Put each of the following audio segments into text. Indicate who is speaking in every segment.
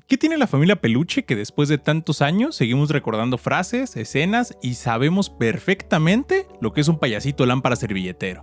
Speaker 1: ¿Qué tiene la familia Peluche que después de tantos años seguimos recordando frases, escenas y sabemos perfectamente lo que es un payasito lámpara servilletero?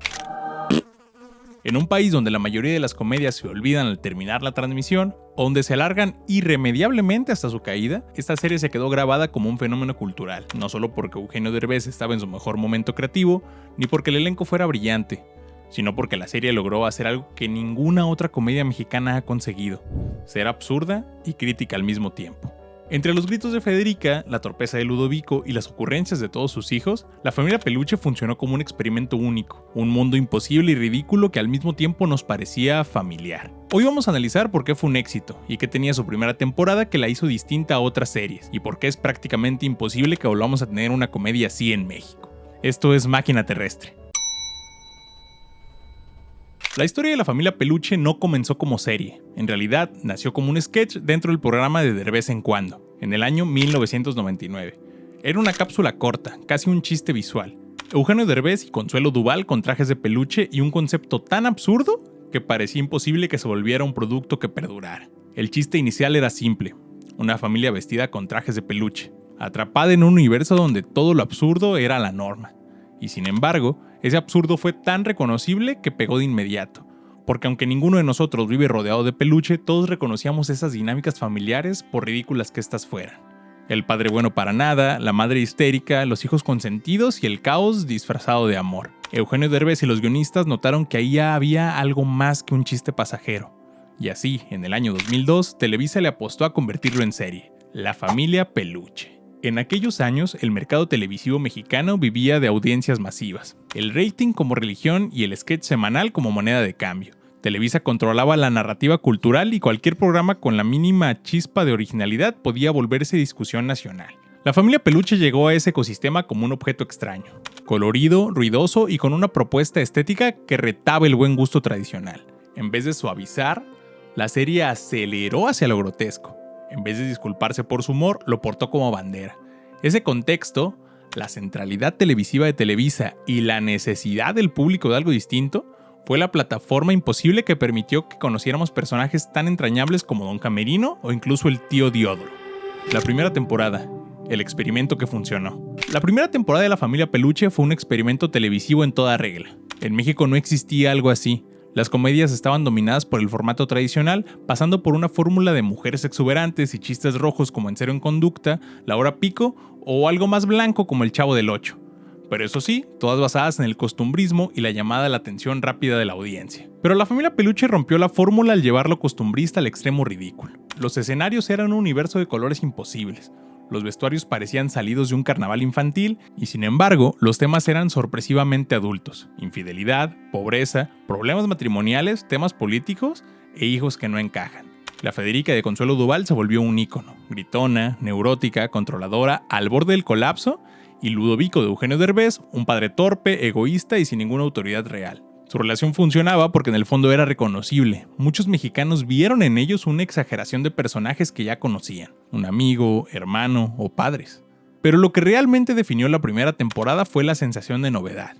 Speaker 1: En un país donde la mayoría de las comedias se olvidan al terminar la transmisión, o donde se alargan irremediablemente hasta su caída, esta serie se quedó grabada como un fenómeno cultural, no solo porque Eugenio Derbez estaba en su mejor momento creativo, ni porque el elenco fuera brillante, sino porque la serie logró hacer algo que ninguna otra comedia mexicana ha conseguido: ser absurda y crítica al mismo tiempo. Entre los gritos de Federica, la torpeza de Ludovico y las ocurrencias de todos sus hijos, la familia Peluche funcionó como un experimento único, un mundo imposible y ridículo que al mismo tiempo nos parecía familiar. Hoy vamos a analizar por qué fue un éxito, y qué tenía su primera temporada que la hizo distinta a otras series, y por qué es prácticamente imposible que volvamos a tener una comedia así en México. Esto es Máquina Terrestre. La historia de la familia Peluche no comenzó como serie, en realidad nació como un sketch dentro del programa de Derbez en Cuando, en el año 1999. Era una cápsula corta, casi un chiste visual. Eugenio Derbez y Consuelo Duval con trajes de peluche y un concepto tan absurdo que parecía imposible que se volviera un producto que perdurara. El chiste inicial era simple: una familia vestida con trajes de peluche, atrapada en un universo donde todo lo absurdo era la norma. Y sin embargo, ese absurdo fue tan reconocible que pegó de inmediato, porque aunque ninguno de nosotros vive rodeado de peluche, todos reconocíamos esas dinámicas familiares por ridículas que éstas fueran. El padre bueno para nada, la madre histérica, los hijos consentidos y el caos disfrazado de amor. Eugenio Derbez y los guionistas notaron que ahí ya había algo más que un chiste pasajero. Y así, en el año 2002, Televisa le apostó a convertirlo en serie: La familia Peluche. En aquellos años, el mercado televisivo mexicano vivía de audiencias masivas, el rating como religión y el sketch semanal como moneda de cambio. Televisa controlaba la narrativa cultural y cualquier programa con la mínima chispa de originalidad podía volverse discusión nacional. La familia Peluche llegó a ese ecosistema como un objeto extraño, colorido, ruidoso y con una propuesta estética que retaba el buen gusto tradicional. En vez de suavizar, la serie aceleró hacia lo grotesco. En vez de disculparse por su humor, lo portó como bandera. Ese contexto, la centralidad televisiva de Televisa y la necesidad del público de algo distinto, fue la plataforma imposible que permitió que conociéramos personajes tan entrañables como Don Camerino o incluso el tío Diodoro. La primera temporada, el experimento que funcionó. La primera temporada de La familia Peluche fue un experimento televisivo en toda regla. En México no existía algo así. Las comedias estaban dominadas por el formato tradicional, pasando por una fórmula de mujeres exuberantes y chistes rojos como En Cero en Conducta, La Hora Pico o algo más blanco como El Chavo del Ocho. Pero eso sí, todas basadas en el costumbrismo y la llamada a la atención rápida de la audiencia. Pero la familia Peluche rompió la fórmula al llevar lo costumbrista al extremo ridículo. Los escenarios eran un universo de colores imposibles. Los vestuarios parecían salidos de un carnaval infantil y sin embargo, los temas eran sorpresivamente adultos: infidelidad, pobreza, problemas matrimoniales, temas políticos e hijos que no encajan. La Federica de Consuelo Duval se volvió un ícono, gritona, neurótica, controladora, al borde del colapso, y Ludovico de Eugenio Derbez, un padre torpe, egoísta y sin ninguna autoridad real. Su relación funcionaba porque en el fondo era reconocible. Muchos mexicanos vieron en ellos una exageración de personajes que ya conocían: un amigo, hermano o padres. Pero lo que realmente definió la primera temporada fue la sensación de novedad.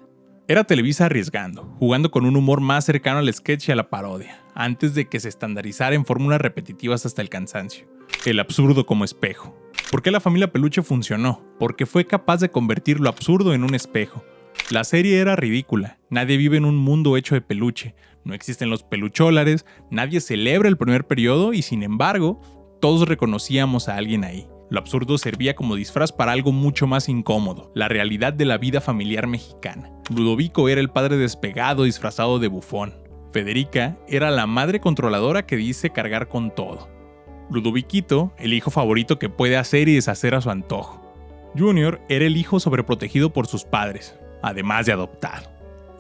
Speaker 1: Era Televisa arriesgando, jugando con un humor más cercano al sketch y a la parodia, antes de que se estandarizara en fórmulas repetitivas hasta el cansancio. El absurdo como espejo. ¿Por qué la familia Peluche funcionó? Porque fue capaz de convertir lo absurdo en un espejo. La serie era ridícula, nadie vive en un mundo hecho de peluche, no existen los peluchólares, nadie celebra el primer periodo y sin embargo, todos reconocíamos a alguien ahí. Lo absurdo servía como disfraz para algo mucho más incómodo: la realidad de la vida familiar mexicana. Ludovico era el padre despegado disfrazado de bufón. Federica era la madre controladora que dice cargar con todo. Ludoviquito, el hijo favorito que puede hacer y deshacer a su antojo. Junior era el hijo sobreprotegido por sus padres, además de adoptado.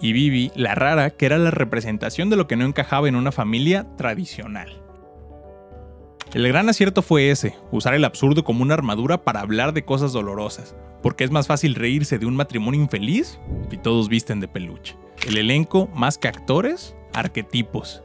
Speaker 1: Y Vivi, la rara, que era la representación de lo que no encajaba en una familia tradicional. El gran acierto fue ese: usar el absurdo como una armadura para hablar de cosas dolorosas, porque es más fácil reírse de un matrimonio infeliz y todos visten de peluche. El elenco, más que actores, arquetipos.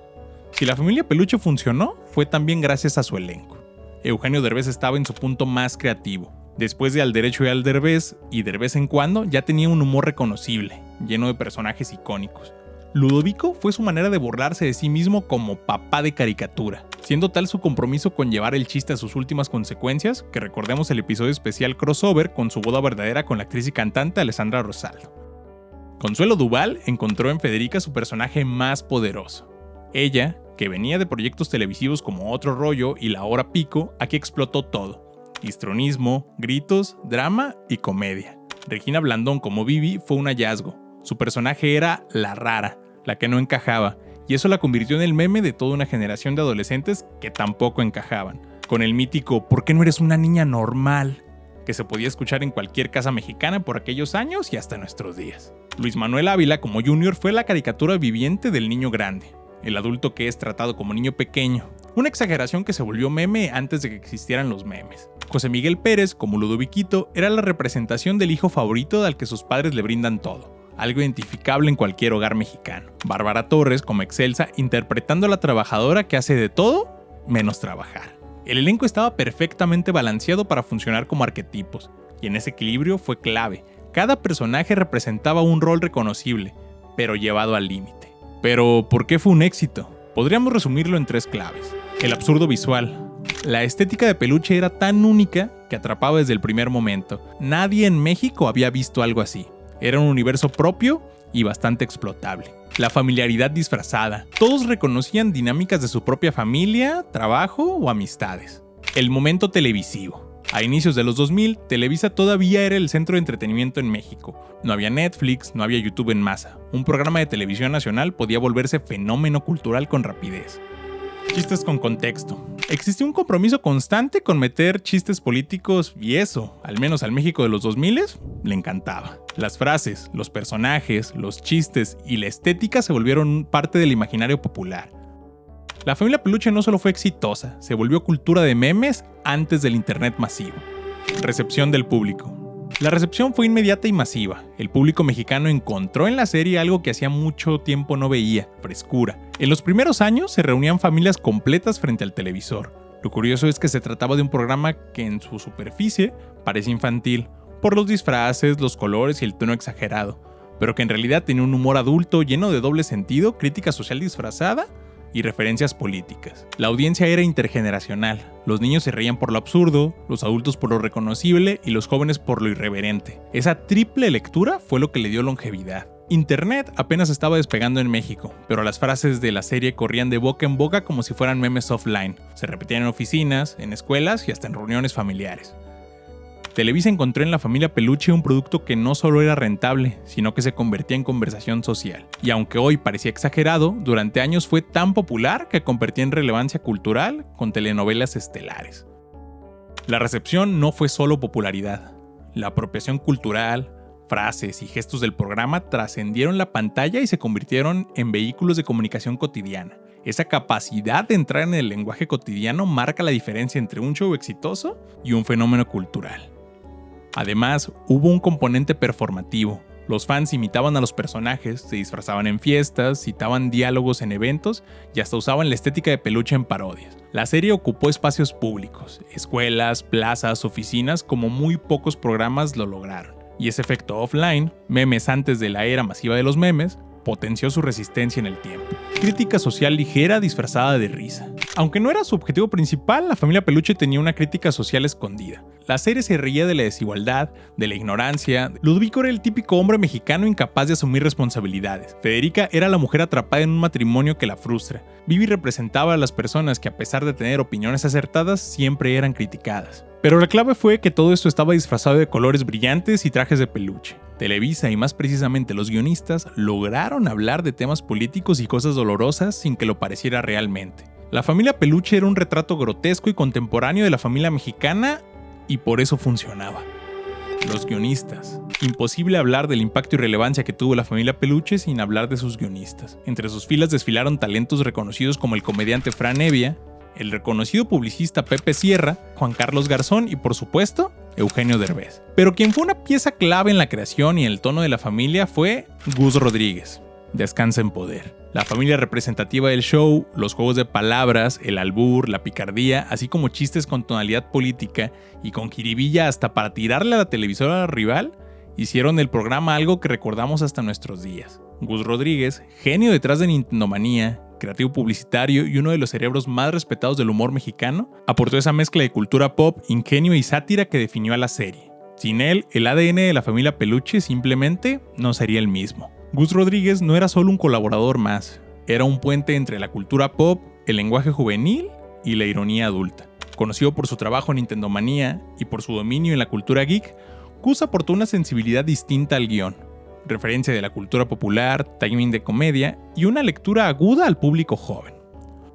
Speaker 1: Si la familia Peluche funcionó, fue también gracias a su elenco. Eugenio Derbez estaba en su punto más creativo. Después de Al Derecho y Al Derbez y Derbez en Cuando, ya tenía un humor reconocible, lleno de personajes icónicos. Ludovico fue su manera de burlarse de sí mismo como papá de caricatura, siendo tal su compromiso con llevar el chiste a sus últimas consecuencias, que recordemos el episodio especial crossover con su boda verdadera con la actriz y cantante Alessandra Rosaldo. Consuelo Duval encontró en Federica su personaje más poderoso. Ella, que venía de proyectos televisivos como Otro Rollo y La Hora Pico, aquí explotó todo. Histrionismo, gritos, drama y comedia. Regina Blandón como Vivi fue un hallazgo. Su personaje era la rara, la que no encajaba, y eso la convirtió en el meme de toda una generación de adolescentes que tampoco encajaban, con el mítico ¿por qué no eres una niña normal?, que se podía escuchar en cualquier casa mexicana por aquellos años y hasta nuestros días. Luis Manuel Ávila como Junior fue la caricatura viviente del niño grande, el adulto que es tratado como niño pequeño, una exageración que se volvió meme antes de que existieran los memes. José Miguel Pérez como Ludoviquito era la representación del hijo favorito al que sus padres le brindan todo, algo identificable en cualquier hogar mexicano. Bárbara Torres como Excelsa interpretando a la trabajadora que hace de todo menos trabajar. El elenco estaba perfectamente balanceado para funcionar como arquetipos, y en ese equilibrio fue clave. Cada personaje representaba un rol reconocible, pero llevado al límite. Pero, ¿por qué fue un éxito? Podríamos resumirlo en 3 claves. El absurdo visual. La estética de Peluche era tan única que atrapaba desde el primer momento. Nadie en México había visto algo así. Era un universo propio y bastante explotable. La familiaridad disfrazada. Todos reconocían dinámicas de su propia familia, trabajo o amistades. El momento televisivo. A inicios de los 2000, Televisa todavía era el centro de entretenimiento en México. No había Netflix, no había YouTube en masa. Un programa de televisión nacional podía volverse fenómeno cultural con rapidez. Chistes con contexto. Existió un compromiso constante con meter chistes políticos y eso, al menos al México de los 2000, le encantaba. Las frases, los personajes, los chistes y la estética se volvieron parte del imaginario popular. La familia Peluche no solo fue exitosa, se volvió cultura de memes antes del internet masivo. Recepción del público. La recepción fue inmediata y masiva. El público mexicano encontró en la serie algo que hacía mucho tiempo no veía: frescura. En los primeros años se reunían familias completas frente al televisor. Lo curioso es que se trataba de un programa que en su superficie parece infantil, por los disfraces, los colores y el tono exagerado, pero que en realidad tenía un humor adulto lleno de doble sentido, crítica social disfrazada y referencias políticas. La audiencia era intergeneracional. Los niños se reían por lo absurdo, los adultos por lo reconocible y los jóvenes por lo irreverente. Esa triple lectura fue lo que le dio longevidad. Internet apenas estaba despegando en México, pero las frases de la serie corrían de boca en boca como si fueran memes offline. Se repetían en oficinas, en escuelas y hasta en reuniones familiares. Televisa encontró en la familia Peluche un producto que no solo era rentable, sino que se convertía en conversación social. Y aunque hoy parecía exagerado, durante años fue tan popular que convertía en relevancia cultural con telenovelas estelares. La recepción no fue solo popularidad. La apropiación cultural, frases y gestos del programa trascendieron la pantalla y se convirtieron en vehículos de comunicación cotidiana. Esa capacidad de entrar en el lenguaje cotidiano marca la diferencia entre un show exitoso y un fenómeno cultural. Además, hubo un componente performativo. Los fans imitaban a los personajes, se disfrazaban en fiestas, citaban diálogos en eventos y hasta usaban la estética de Peluche en parodias. La serie ocupó espacios públicos, escuelas, plazas, oficinas, como muy pocos programas lo lograron. Y ese efecto offline, memes antes de la era masiva de los memes, potenció su resistencia en el tiempo. Crítica social ligera disfrazada de risa. Aunque no era su objetivo principal, la familia Peluche tenía una crítica social escondida. La serie se reía de la desigualdad, de la ignorancia. Ludovico era el típico hombre mexicano incapaz de asumir responsabilidades. Federica era la mujer atrapada en un matrimonio que la frustra. Vivi representaba a las personas que, a pesar de tener opiniones acertadas, siempre eran criticadas. Pero la clave fue que todo esto estaba disfrazado de colores brillantes y trajes de peluche. Televisa y más precisamente los guionistas lograron hablar de temas políticos y cosas dolorosas sin que lo pareciera realmente. La familia Peluche era un retrato grotesco y contemporáneo de la familia mexicana y por eso funcionaba. Los guionistas. Imposible hablar del impacto y relevancia que tuvo la familia Peluche sin hablar de sus guionistas. Entre sus filas desfilaron talentos reconocidos como el comediante Fran Evia, el reconocido publicista Pepe Sierra, Juan Carlos Garzón y, por supuesto, Eugenio Derbez. Pero quien fue una pieza clave en la creación y en el tono de la familia fue Gus Rodríguez. Descansa en poder. La familia representativa del show, los juegos de palabras, el albur, la picardía, así como chistes con tonalidad política y con jiribilla hasta para tirarle a la televisora rival, hicieron del programa algo que recordamos hasta nuestros días. Gus Rodríguez, genio detrás de Nintendomanía, creativo publicitario y uno de los cerebros más respetados del humor mexicano, aportó esa mezcla de cultura pop, ingenio y sátira que definió a la serie. Sin él, el ADN de la familia Peluche simplemente no sería el mismo. Gus Rodríguez no era solo un colaborador más, era un puente entre la cultura pop, el lenguaje juvenil y la ironía adulta. Conocido por su trabajo en Nintendomanía y por su dominio en la cultura geek, Gus aportó una sensibilidad distinta al guión, referencia de la cultura popular, timing de comedia y una lectura aguda al público joven.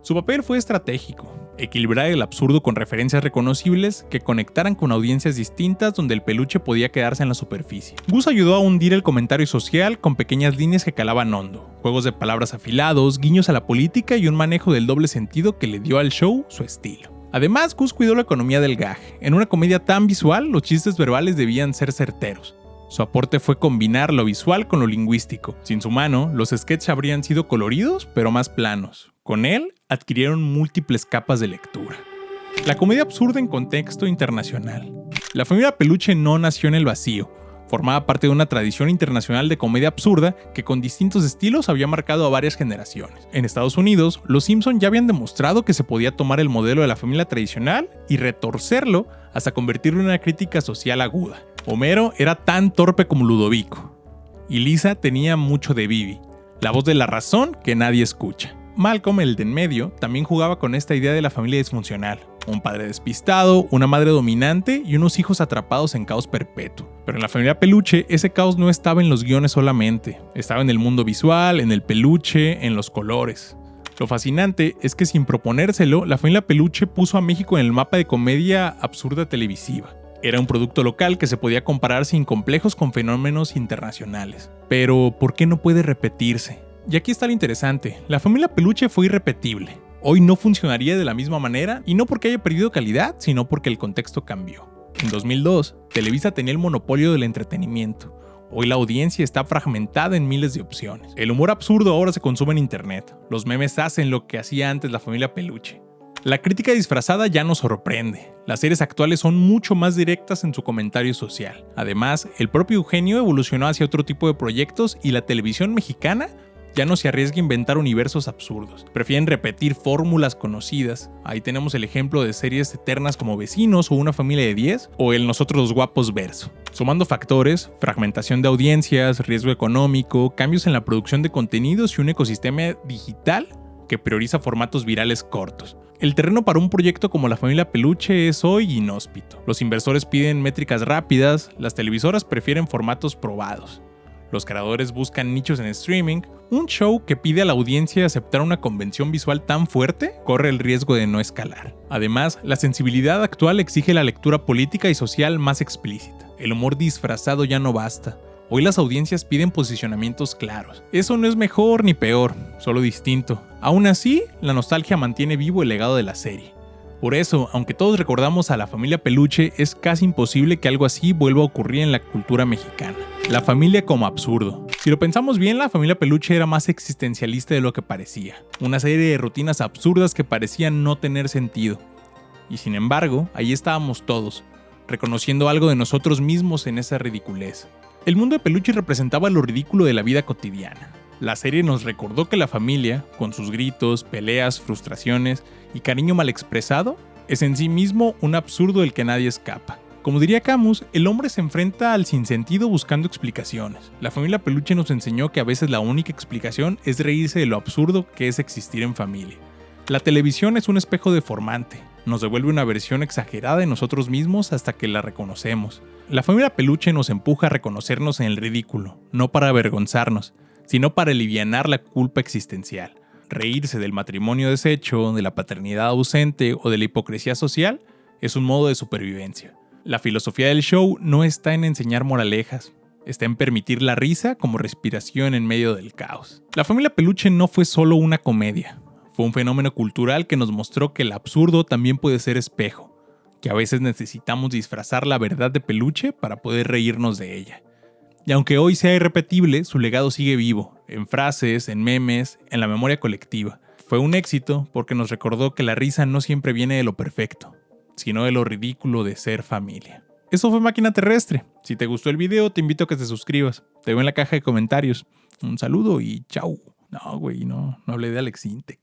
Speaker 1: Su papel fue estratégico, equilibrar el absurdo con referencias reconocibles que conectaran con audiencias distintas donde el peluche podía quedarse en la superficie. Gus ayudó a hundir el comentario social con pequeñas líneas que calaban hondo, juegos de palabras afilados, guiños a la política y un manejo del doble sentido que le dio al show su estilo. Además, Gus cuidó la economía del gag. En una comedia tan visual, los chistes verbales debían ser certeros. Su aporte fue combinar lo visual con lo lingüístico. Sin su mano, los sketches habrían sido coloridos, pero más planos. Con él, adquirieron múltiples capas de lectura. La comedia absurda en contexto internacional. La familia Peluche no nació en el vacío. Formaba parte de una tradición internacional de comedia absurda que con distintos estilos había marcado a varias generaciones. En Estados Unidos, los Simpson ya habían demostrado que se podía tomar el modelo de la familia tradicional y retorcerlo hasta convertirlo en una crítica social aguda. Homero era tan torpe como Ludovico, y Lisa tenía mucho de Bibi, la voz de la razón que nadie escucha. Malcolm, el de en medio, también jugaba con esta idea de la familia disfuncional. Un padre despistado, una madre dominante y unos hijos atrapados en caos perpetuo. Pero en la familia Peluche, ese caos no estaba en los guiones solamente. Estaba en el mundo visual, en el peluche, en los colores. Lo fascinante es que sin proponérselo, la familia Peluche puso a México en el mapa de comedia absurda televisiva. Era un producto local que se podía comparar sin complejos con fenómenos internacionales. Pero, ¿por qué no puede repetirse? Y aquí está lo interesante, la familia Peluche fue irrepetible. Hoy no funcionaría de la misma manera, y no porque haya perdido calidad, sino porque el contexto cambió. En 2002, Televisa tenía el monopolio del entretenimiento. Hoy la audiencia está fragmentada en miles de opciones. El humor absurdo ahora se consume en internet. Los memes hacen lo que hacía antes la familia Peluche. La crítica disfrazada ya nos sorprende. Las series actuales son mucho más directas en su comentario social. Además, el propio Eugenio evolucionó hacia otro tipo de proyectos y la televisión mexicana ya no se arriesga a inventar universos absurdos. Prefieren repetir fórmulas conocidas. Ahí tenemos el ejemplo de series eternas como Vecinos o Una familia de 10 o el Nosotros los Guapos verso. Sumando factores, fragmentación de audiencias, riesgo económico, cambios en la producción de contenidos y un ecosistema digital que prioriza formatos virales cortos. El terreno para un proyecto como la familia Peluche es hoy inhóspito. Los inversores piden métricas rápidas, las televisoras prefieren formatos probados. Los creadores buscan nichos en streaming. Un show que pide a la audiencia aceptar una convención visual tan fuerte corre el riesgo de no escalar. Además, la sensibilidad actual exige la lectura política y social más explícita. El humor disfrazado ya no basta. Hoy las audiencias piden posicionamientos claros. Eso no es mejor ni peor, solo distinto. Aún así, la nostalgia mantiene vivo el legado de la serie. Por eso, aunque todos recordamos a la familia Peluche, es casi imposible que algo así vuelva a ocurrir en la cultura mexicana. La familia como absurdo. Si lo pensamos bien, la familia Peluche era más existencialista de lo que parecía. Una serie de rutinas absurdas que parecían no tener sentido. Y sin embargo, ahí estábamos todos, reconociendo algo de nosotros mismos en esa ridiculez. El mundo de Peluche representaba lo ridículo de la vida cotidiana. La serie nos recordó que la familia, con sus gritos, peleas, frustraciones y cariño mal expresado, es en sí mismo un absurdo del que nadie escapa. Como diría Camus, el hombre se enfrenta al sinsentido buscando explicaciones. La familia Peluche nos enseñó que a veces la única explicación es reírse de lo absurdo que es existir en familia. La televisión es un espejo deformante, nos devuelve una versión exagerada de nosotros mismos hasta que la reconocemos. La familia Peluche nos empuja a reconocernos en el ridículo, no para avergonzarnos, sino para alivianar la culpa existencial. Reírse del matrimonio deshecho, de la paternidad ausente o de la hipocresía social es un modo de supervivencia. La filosofía del show no está en enseñar moralejas, está en permitir la risa como respiración en medio del caos. La familia Peluche no fue solo una comedia, fue un fenómeno cultural que nos mostró que el absurdo también puede ser espejo, que a veces necesitamos disfrazar la verdad de peluche para poder reírnos de ella. Y aunque hoy sea irrepetible, su legado sigue vivo, en frases, en memes, en la memoria colectiva. Fue un éxito porque nos recordó que la risa no siempre viene de lo perfecto, sino de lo ridículo de ser familia. Eso fue Máquina Terrestre. Si te gustó el video, te invito a que te suscribas. Te veo en la caja de comentarios. Un saludo y chau. No, güey, no hablé de Alex Intec.